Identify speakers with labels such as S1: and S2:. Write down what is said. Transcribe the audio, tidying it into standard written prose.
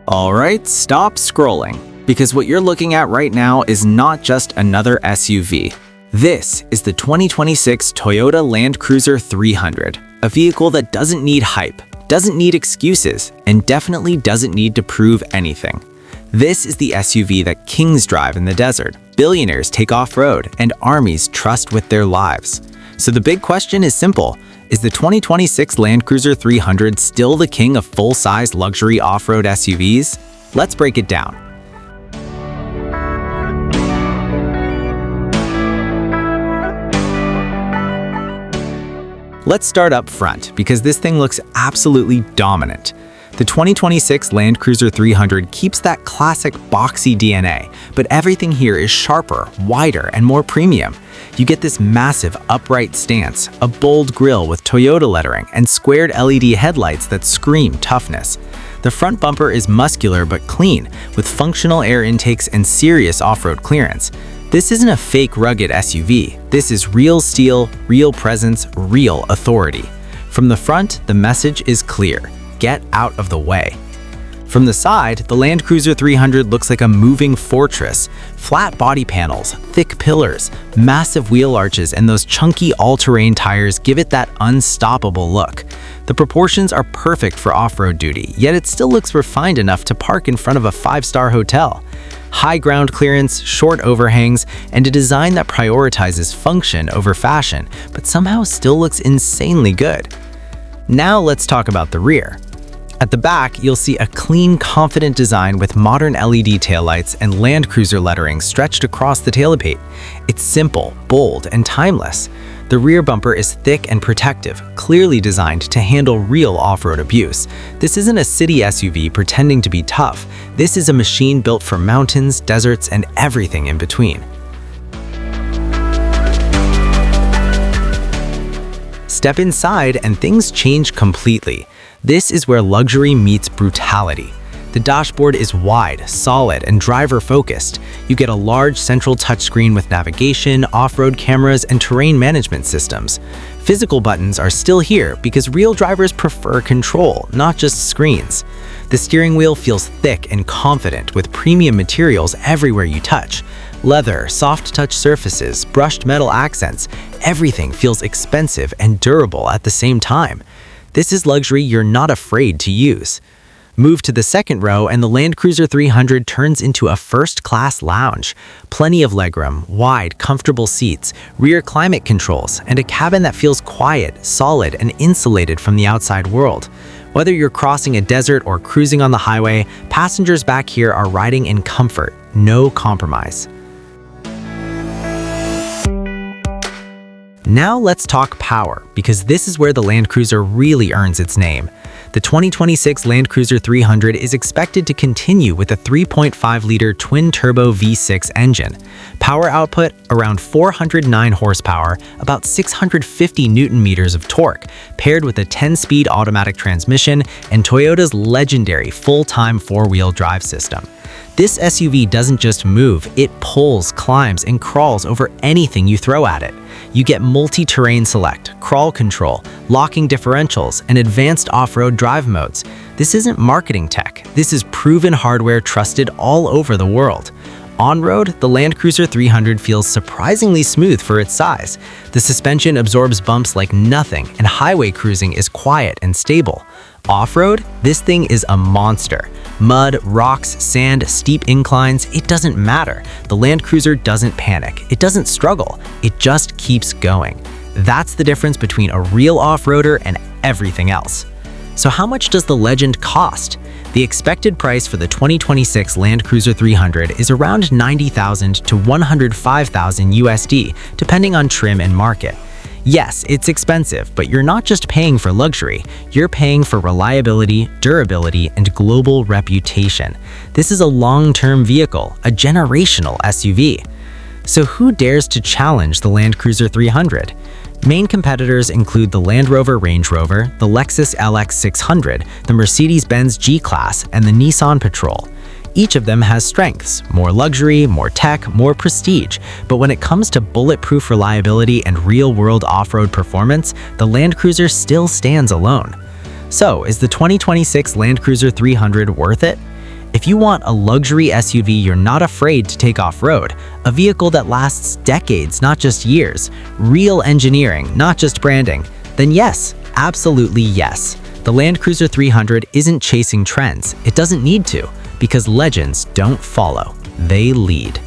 S1: Alright, stop scrolling, because what you're looking at right now is not just another SUV. This is the 2026 Toyota Land Cruiser 300, a vehicle that doesn't need hype, doesn't need excuses, and definitely doesn't need to prove anything. This is the SUV that kings drive in the desert, billionaires take off-road, and armies trust with their lives. So the big question is simple. Is the 2026 Land Cruiser 300 still the king of full-size luxury off-road SUVs? Let's break it down. Let's start up front, because this thing looks absolutely dominant. The 2026 Land Cruiser 300 keeps that classic boxy DNA, but everything here is sharper, wider, and more premium. You get this massive upright stance, a bold grille with Toyota lettering, and squared LED headlights that scream toughness. The front bumper is muscular but clean, with functional air intakes and serious off-road clearance. This isn't a fake rugged SUV. This is real steel, real presence, real authority. From the front, the message is clear. Get out of the way. From the side, the Land Cruiser 300 looks like a moving fortress. Flat body panels, thick pillars, massive wheel arches, and those chunky all-terrain tires give it that unstoppable look. The proportions are perfect for off-road duty, yet it still looks refined enough to park in front of a five-star hotel. High ground clearance, short overhangs, and a design that prioritizes function over fashion, but somehow still looks insanely good. Now let's talk about the rear. At the back, you'll see a clean, confident design with modern LED taillights and Land Cruiser lettering stretched across the tailgate. It's simple, bold, and timeless. The rear bumper is thick and protective, clearly designed to handle real off-road abuse. This isn't a city SUV pretending to be tough. This is a machine built for mountains, deserts, and everything in between. Step inside and things change completely. This is where luxury meets brutality. The dashboard is wide, solid, and driver-focused. You get a large central touchscreen with navigation, off-road cameras, and terrain management systems. Physical buttons are still here because real drivers prefer control, not just screens. The steering wheel feels thick and confident with premium materials everywhere you touch. Leather, soft touch surfaces, brushed metal accents, everything feels expensive and durable at the same time. This is luxury you're not afraid to use. Move to the second row and the Land Cruiser 300 turns into a first-class lounge. Plenty of legroom, wide, comfortable seats, rear climate controls, and a cabin that feels quiet, solid, and insulated from the outside world. Whether you're crossing a desert or cruising on the highway, passengers back here are riding in comfort, no compromise. Now let's talk power, because this is where the Land Cruiser really earns its name. The 2026 Land Cruiser 300 is expected to continue with a 3.5-liter twin-turbo V6 engine. Power output, around 409 horsepower, about 650 newton-meters of torque, paired with a 10-speed automatic transmission and Toyota's legendary full-time four-wheel drive system. This SUV doesn't just move, it pulls, climbs, and crawls over anything you throw at it. You get multi-terrain select, crawl control, locking differentials, and advanced off-road drive modes. This isn't marketing tech. This is proven hardware trusted all over the world. On-road, the Land Cruiser 300 feels surprisingly smooth for its size. The suspension absorbs bumps like nothing, and highway cruising is quiet and stable. Off-road, this thing is a monster. Mud, rocks, sand, steep inclines, it doesn't matter. The Land Cruiser doesn't panic. It doesn't struggle. It just keeps going. That's the difference between a real off-roader and everything else. So how much does the legend cost? The expected price for the 2026 Land Cruiser 300 is around $90,000 to $105,000 USD, depending on trim and market. Yes, it's expensive, but you're not just paying for luxury, you're paying for reliability, durability, and global reputation. This is a long-term vehicle, a generational SUV. So who dares to challenge the Land Cruiser 300? Main competitors include the Land Rover Range Rover, the Lexus LX 600, the Mercedes-Benz G-Class, and the Nissan Patrol. Each of them has strengths, more luxury, more tech, more prestige, but when it comes to bulletproof reliability and real-world off-road performance, the Land Cruiser still stands alone. So, is the 2026 Land Cruiser 300 worth it? If you want a luxury SUV you're not afraid to take off-road, a vehicle that lasts decades, not just years, real engineering, not just branding, then yes, absolutely yes. The Land Cruiser 300 isn't chasing trends. It doesn't need to, because legends don't follow, they lead.